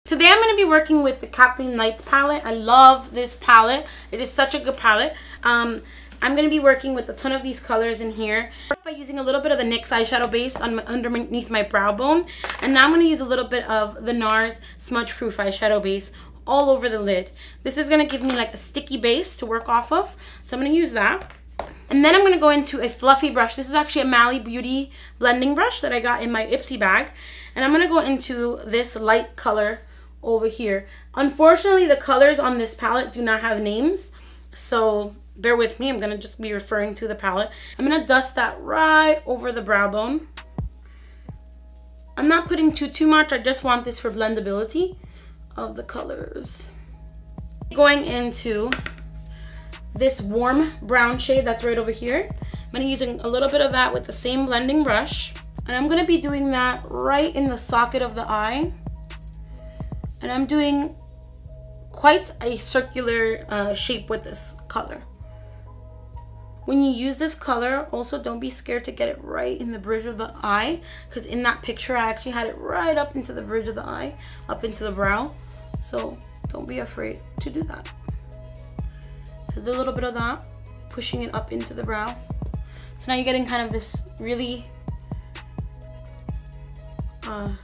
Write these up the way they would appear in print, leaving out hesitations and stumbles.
Today I'm going to be working with the Kathleen Lights palette. I love this palette. It is such a good palette. I'm going to be working with a ton of these colors in here. By using a little bit of the NYX eyeshadow base underneath my brow bone. And now I'm going to use a little bit of the NARS Smudge Proof eyeshadow base all over the lid. This is going to give me like a sticky base to work off of. So I'm going to use that. And then I'm going to go into a fluffy brush. This is actually a Mally Beauty blending brush that I got in my Ipsy bag. And I'm going to go into this light color over here. Unfortunately, the colors on this palette do not have names, so bear with me. I'm going to just be referring to the palette. I'm going to dust that right over the brow bone. I'm not putting too much. I just want this for blendability of the colors. Going into this warm brown shade that's right over here. I'm going to be using a little bit of that with the same blending brush. And I'm going to be doing that right in the socket of the eye. And I'm doing quite a circular shape with this color. When you use this color, also don't be scared to get it right in the bridge of the eye, because in that picture I actually had it right up into the bridge of the eye, up into the brow. So don't be afraid to do that. So do a little bit of that, pushing it up into the brow. So now you're getting kind of this really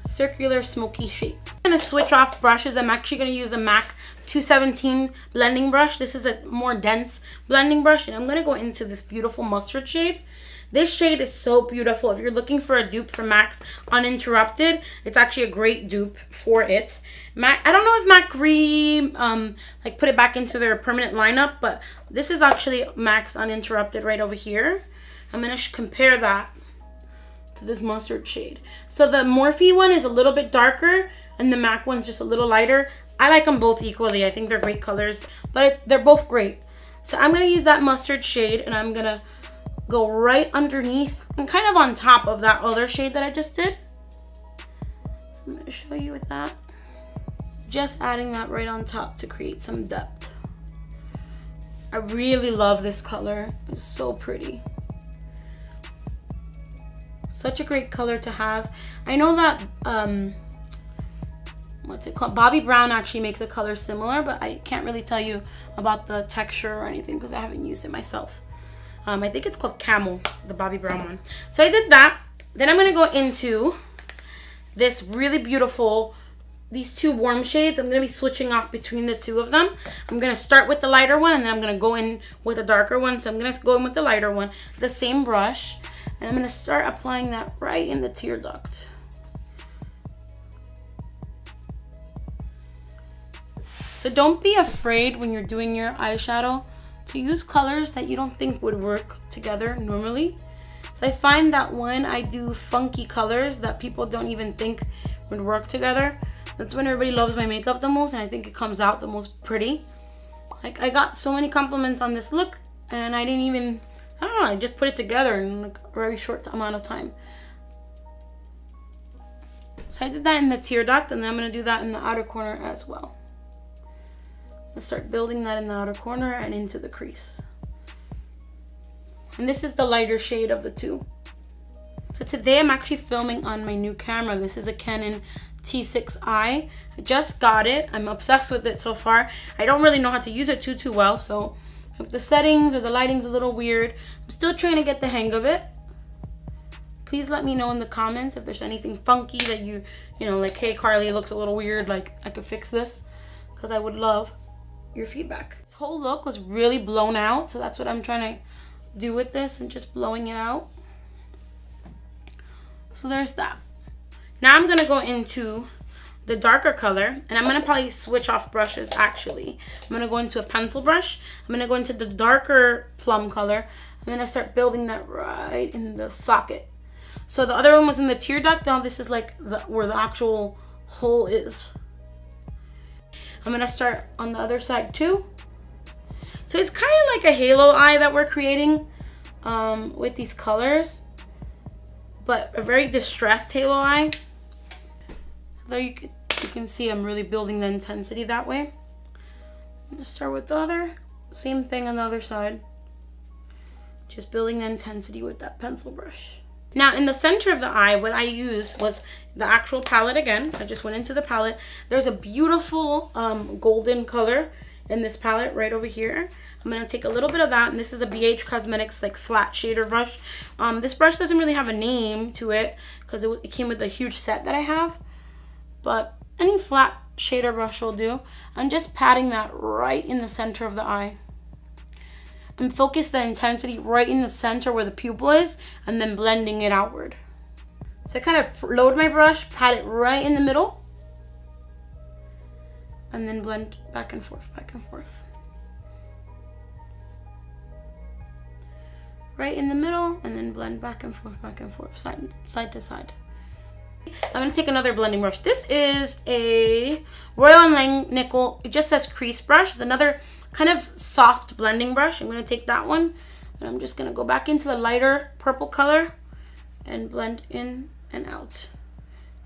circular smoky shape. I'm going to switch off brushes. I'm actually going to use the MAC 217 blending brush. This is a more dense blending brush, and I'm going to go into this beautiful mustard shade. This shade is so beautiful. If you're looking for a dupe for MAC's Uninterrupted, it's actually a great dupe for it. MAC, I don't know if MAC like put it back into their permanent lineup, but this is actually MAC's Uninterrupted right over here. I'm going to compare that to this mustard shade. So the Morphe one is a little bit darker and the MAC one's just a little lighter. I like them both equally. I think they're great colors, but they're both great. So I'm going to use that mustard shade and I'm going to go right underneath and kind of on top of that other shade that I just did. So I'm going to show you with that. Just adding that right on top to create some depth. I really love this color. It's so pretty. Such a great color to have. I know that what's it called, Bobbi Brown actually makes a color similar, but I can't really tell you about the texture or anything because I haven't used it myself. I think it's called Camel, the Bobbi Brown one. So I did that. Then I'm going to go into this really beautiful, these two warm shades. I'm going to be switching off between the two of them. I'm going to start with the lighter one and then I'm going to go in with a darker one. So I'm going to go in with the lighter one, the same brush. And I'm going to start applying that right in the tear duct. So don't be afraid when you're doing your eyeshadow to use colors that you don't think would work together normally. So I find that when I do funky colors that people don't even think would work together, that's when everybody loves my makeup the most and I think it comes out the most pretty. Like I got so many compliments on this look and I didn't even, I don't know, I just put it together in like a very short amount of time. So I did that in the tear duct and then I'm going to do that in the outer corner as well. I'm going to start building that in the outer corner and into the crease. And this is the lighter shade of the two. So today I'm actually filming on my new camera. This is a Canon T6i. I just got it. I'm obsessed with it so far. I don't really know how to use it too well, so if the settings or the lighting's a little weird, I'm still trying to get the hang of it. Please let me know in the comments if there's anything funky that you know, like, hey Carly, it looks a little weird, like I could fix this, because I would love your feedback. This whole look was really blown out, so that's what I'm trying to do with this. I'm just blowing it out. So there's that. Now I'm gonna go into the darker color and I'm gonna probably switch off brushes actually. I'm gonna go into a pencil brush. I'm gonna go into the darker plum color. I'm gonna start building that right in the socket. So the other one was in the tear duct. Now this is like where the actual hole is. I'm gonna start on the other side too. So it's kind of like a halo eye that we're creating with these colors, but a very distressed halo eye. So you can see I'm really building the intensity that way. I'm gonna start with the other, same thing on the other side. Just building the intensity with that pencil brush. Now in the center of the eye, what I used was the actual palette again. I just went into the palette. There's a beautiful golden color in this palette right over here. I'm going to take a little bit of that, and this is a BH Cosmetics like flat shader brush. This brush doesn't really have a name to it because it came with a huge set that I have, but any flat shader brush will do. I'm just patting that right in the center of the eye. And focus the intensity right in the center where the pupil is, and then blending it outward. So I kind of load my brush, pat it right in the middle, and then blend back and forth, back and forth. Right in the middle, and then blend back and forth, side to side. I'm going to take another blending brush. This is a Royal & Langnickel. It just says crease brush. It's another kind of soft blending brush. I'm going to take that one, and I'm just going to go back into the lighter purple color and blend in and out.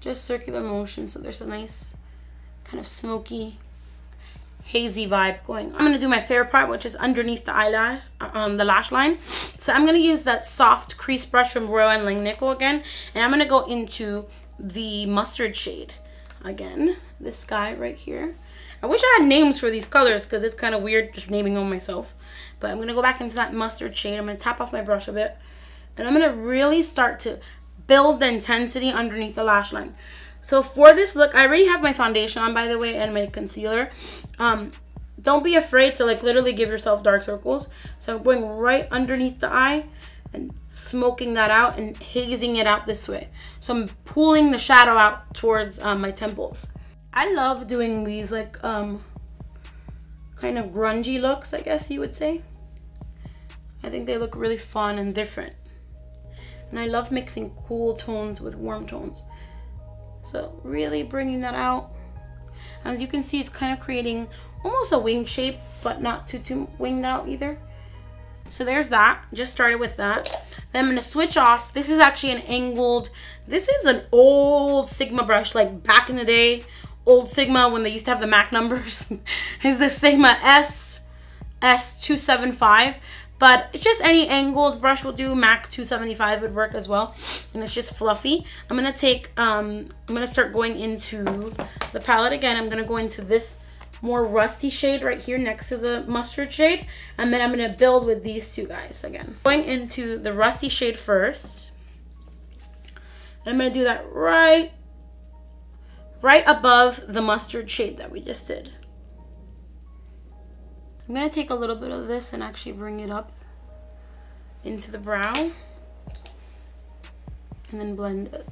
Just circular motion, so there's a nice kind of smoky, hazy vibe going on. I'm going to do my favorite part, which is underneath the eyelash, the lash line. So I'm going to use that soft crease brush from Royal & Langnickel again, and I'm going to go into the mustard shade again. This guy right here. I wish I had names for these colors because it's kind of weird just naming them myself. But I'm going to go back into that mustard shade. I'm going to tap off my brush a bit, and I'm going to really start to build the intensity underneath the lash line. So for this look, I already have my foundation on, by the way, and my concealer. Don't be afraid to like literally give yourself dark circles. So I'm going right underneath the eye and smoking that out and hazing it out this way. So I'm pulling the shadow out towards my temples. I love doing these like kind of grungy looks, I guess you would say. I think they look really fun and different. And I love mixing cool tones with warm tones. So really bringing that out. As you can see, it's kind of creating almost a wing shape, but not too winged out either. So there's that. Just started with that. Then I'm going to switch off. This is actually an angled, this is an old Sigma brush, like back in the day, old Sigma when they used to have the MAC numbers. Is the Sigma S275. But it's just any angled brush will do. MAC 275 would work as well. And it's just fluffy. I'm going to take, I'm going to start going into the palette again. I'm going to go into this more rusty shade right here next to the mustard shade. And then I'm going to build with these two guys again. Going into the rusty shade first. And I'm going to do that right above the mustard shade that we just did. I'm going to take a little bit of this and actually bring it up into the brow and then blend it.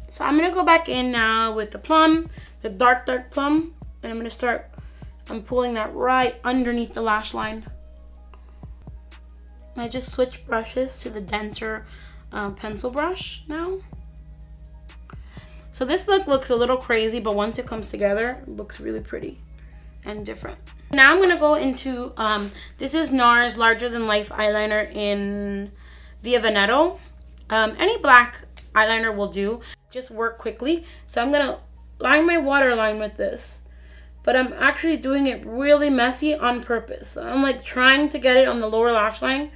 So I'm going to go back in now with the plum, the dark plum, and I'm going to start, I'm pulling that right underneath the lash line. And I just switch brushes to the denser pencil brush now. So this look looks a little crazy, but once it comes together, it looks really pretty and different. Now I'm gonna go into, this is NARS Larger Than Life eyeliner in Via Veneto. Any black eyeliner will do, just work quickly. So I'm gonna line my waterline with this, but I'm actually doing it really messy on purpose. So I'm like trying to get it on the lower lash line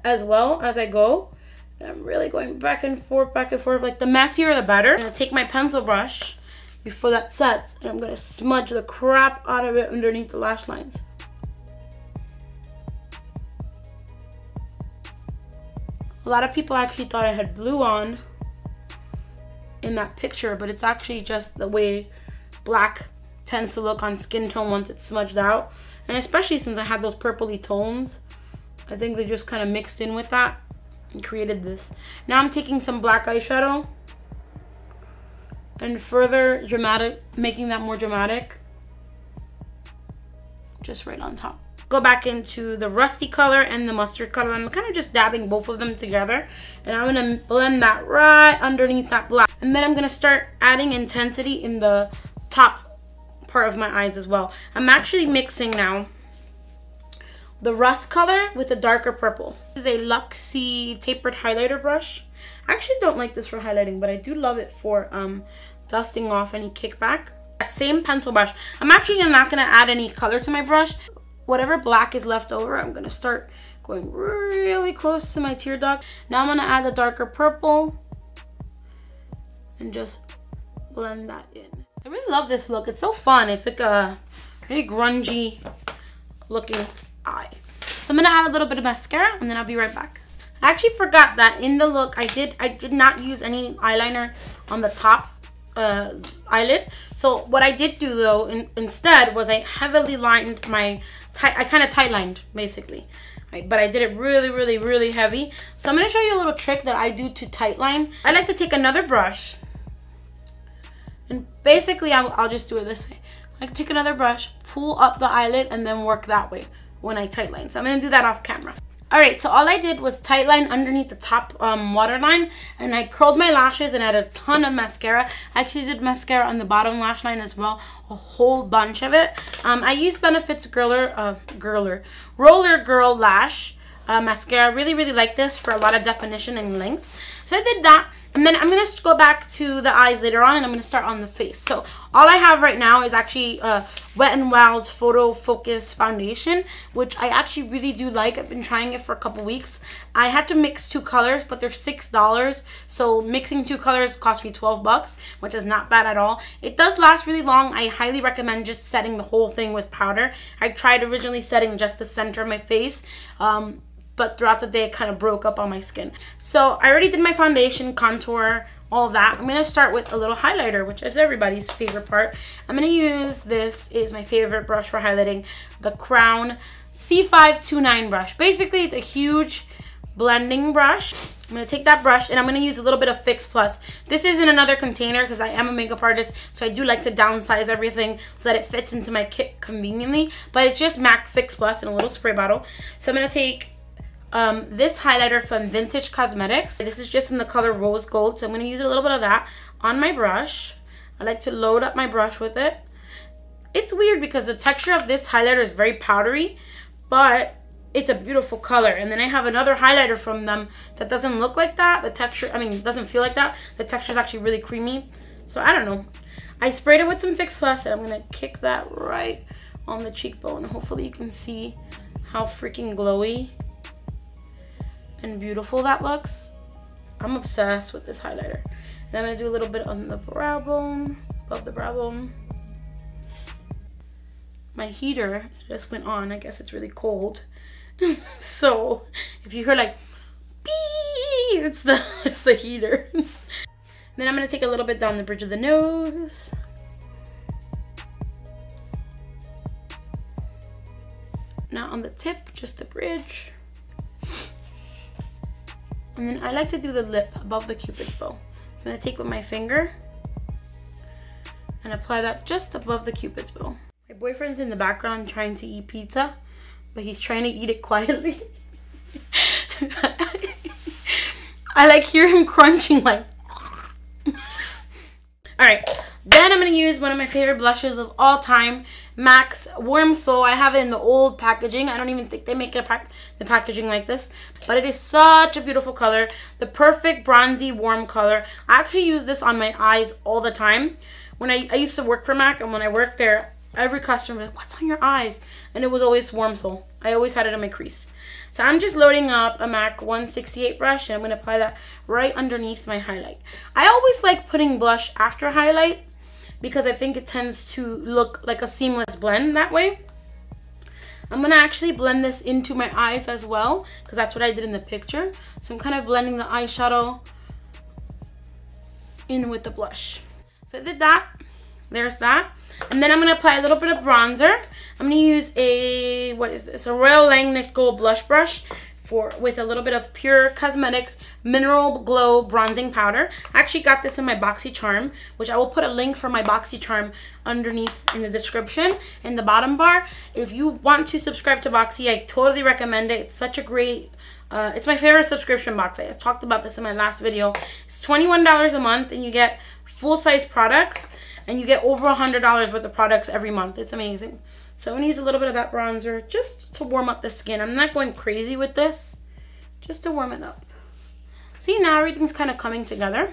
as well as I go. And I'm really going back and forth, like the messier the better. I'm gonna take my pencil brush before that sets, and I'm gonna smudge the crap out of it underneath the lash lines. A lot of people actually thought I had blue on in that picture, but it's actually just the way black tends to look on skin tone once it's smudged out. And especially since I had those purpley tones, I think they just kind of mixed in with that and created this. Now I'm taking some black eyeshadow and further dramatic, making that more dramatic, just right on top. Go back into the rusty color and the mustard color. I'm kind of just dabbing both of them together, and I'm gonna blend that right underneath that black. And then I'm gonna start adding intensity in the top part of my eyes as well. I'm actually mixing now the rust color with the darker purple. This is a Luxie tapered highlighter brush. I actually don't like this for highlighting, but I do love it for dusting off any kickback. That same pencil brush. I'm actually not gonna add any color to my brush. Whatever black is left over, I'm gonna start Going really close to my tear duct. Now I'm gonna add the darker purple and just blend that in. I really love this look. It's so fun. It's like a very grungy looking eye. So I'm gonna add a little bit of mascara and then I'll be right back. I actually forgot that in the look I did not use any eyeliner on the top eyelid. So what I did do though instead was I heavily lined my I kind of tight lined basically, right? But I did it really heavy. So I'm going to show you a little trick that I do to tight line. I like to take another brush and basically I'll just do it this way. I can take another brush, pull up the eyelid, and then work that way when I tight line. So I'm going to do that off camera. Alright, so all I did was tight line underneath the top waterline, and I curled my lashes and added a ton of mascara. I actually did mascara on the bottom lash line as well, a whole bunch of it. I used Benefit's Roller Girl Lash mascara. Really like this for a lot of definition and length. So I did that, and then I'm going to go back to the eyes later on, and I'm going to start on the face. So all I have right now is actually Wet n Wild's Photo Focus Foundation, which I actually really do like. I've been trying it for a couple weeks. I had to mix 2 colors, but they're $6. So mixing 2 colors cost me $12, which is not bad at all. It does last really long. I highly recommend just setting the whole thing with powder. I tried originally setting just the center of my face, but throughout the day it kind of broke up on my skin. So I already did my foundation, contour, all of that. I'm going to start with a little highlighter, which is everybody's favorite part. I'm going to use, this is my favorite brush for highlighting, the Crown C529 brush. Basically it's a huge blending brush. I'm going to take that brush and I'm going to use a little bit of Fix Plus. This is in another container because I am a makeup artist, so I do like to downsize everything so that it fits into my kit conveniently. But it's just MAC Fix Plus in a little spray bottle. So I'm going to take this highlighter from Vintage Cosmetics. This is just in the color Rose Gold, so I'm going to use a little bit of that on my brush. I like to load up my brush with it. It's weird because the texture of this highlighter is very powdery, but it's a beautiful color. And then I have another highlighter from them that doesn't look like that. The texture, I mean, it doesn't feel like that. The texture is actually really creamy. So I don't know. I sprayed it with some Fix Plus and I'm going to kick that right on the cheekbone. Hopefully you can see how freaking glowy and beautiful that looks. I'm obsessed with this highlighter. Then I'm going to do a little bit on the brow bone, above the brow bone. My heater just went on. I guess it's really cold. So if you hear like beep, it's the heater. Then I'm going to take a little bit down the bridge of the nose. Not on the tip, just the bridge. And then I like to do the lip above the Cupid's bow. I'm going to take with my finger and apply that just above the Cupid's bow. My boyfriend's in the background trying to eat pizza, but he's trying to eat it quietly. I like hear him crunching like. Alright, then I'm going to use one of my favorite blushes of all time, MAC's Warm Soul. I have it in the old packaging. I don't even think they make the packaging like this, but it is such a beautiful color. The perfect bronzy warm color. I actually use this on my eyes all the time. When I used to work for MAC, and when I worked there, every customer was like, what's on your eyes? And it was always Warm Soul. I always had it in my crease. So I'm just loading up a MAC 168 brush and I'm going to apply that right underneath my highlight. I always like putting blush after highlight because I think it tends to look like a seamless blend that way. I'm going to actually blend this into my eyes as well because that's what I did in the picture. So I'm kind of blending the eyeshadow in with the blush. So I did that. There's that. And then I'm going to apply a little bit of bronzer. I'm going to use a, what is this? A Royal Langnickel Gold Blush Brush with a little bit of Pure Cosmetics Mineral Glow Bronzing Powder. I actually got this in my BoxyCharm, which I will put a link for my BoxyCharm underneath in the description in the bottom bar. If you want to subscribe to Boxy, I totally recommend it. It's such a great, it's my favorite subscription box. I talked about this in my last video. It's $21 a month and you get full-size products. And you get over $100 worth of products every month. It's amazing. So I'm going to use a little bit of that bronzer just to warm up the skin. I'm not going crazy with this. Just to warm it up. See, now everything's kind of coming together.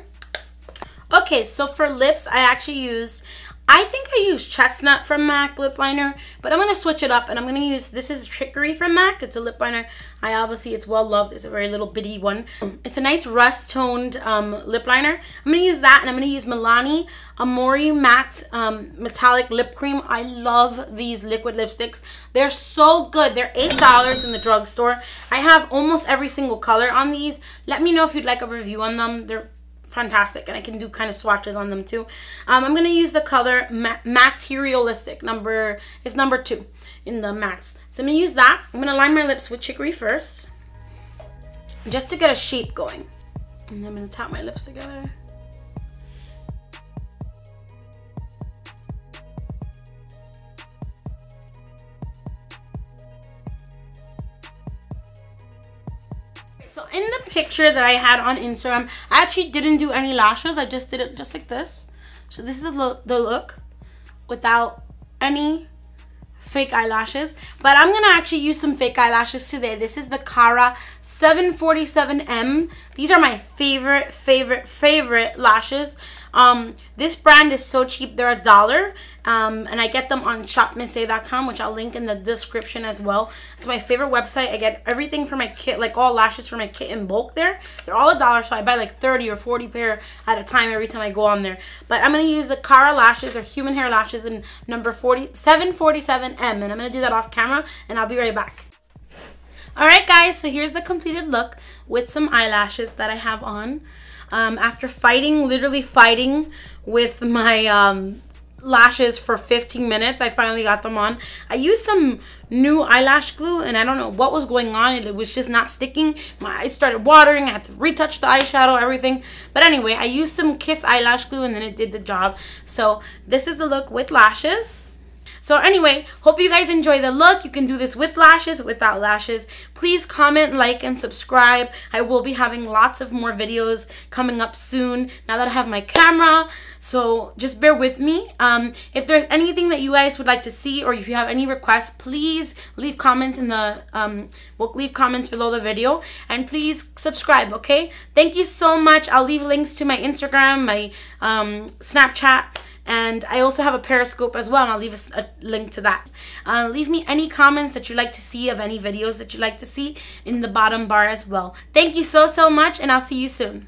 Okay, so for lips, I actually used I think I use Chestnut from MAC lip liner, but I'm going to switch it up and I'm going to use, this is Trickery from MAC. It's a lip liner. It's well loved. It's a very little bitty one. It's a nice rust toned lip liner. I'm going to use that, and I'm going to use Milani Amore Matte Metallic Lip Cream. I love these liquid lipsticks. They're so good. They're $8 in the drugstore. I have almost every single color on these. Let me know if you'd like a review on them. They're fantastic, and I can do kind of swatches on them too. I'm going to use the color Materialistic. It's number 2 in the mattes. So I'm going to use that. I'm going to line my lips with Chicory first, just to get a shape going. And then I'm going to tap my lips together. So in the picture that I had on Instagram, I actually didn't do any lashes. I just did it just like this. So this is the look without any fake eyelashes. But I'm going to actually use some fake eyelashes today. This is the Cara 747M. These are my favorite lashes. This brand is so cheap. They're $1. And I get them on shopmissy.com, which I'll link in the description as well. It's my favorite website. I get everything for my kit, like all lashes for my kit in bulk there. They're all $1, so I buy like 30 or 40 pair at a time every time I go on there. But I'm going to use the Cara lashes. They're human hair lashes in number 747M. And I'm going to do that off camera, and I'll be right back. Alright guys, so here's the completed look with some eyelashes that I have on. After literally fighting with my lashes for 15 minutes, I finally got them on. I used some new eyelash glue, and I don't know what was going on. It was just not sticking. My eyes started watering. I had to retouch the eyeshadow, everything. But anyway, I used some Kiss eyelash glue, and then it did the job. So this is the look with lashes. So anyway, hope you guys enjoy the look. You can do this with lashes, without lashes. Please comment, like, and subscribe. I will be having lots of more videos coming up soon now that I have my camera. So just bear with me. If there's anything that you guys would like to see, or if you have any requests, please leave comments in the leave comments below the video, and please subscribe. Okay? Thank you so much. I'll leave links to my Instagram, my Snapchat. And I also have a Periscope as well, and I'll leave a link to that. Leave me any comments that you'd like to see of any videos that you'd like to see in the bottom bar as well. Thank you so much, and I'll see you soon.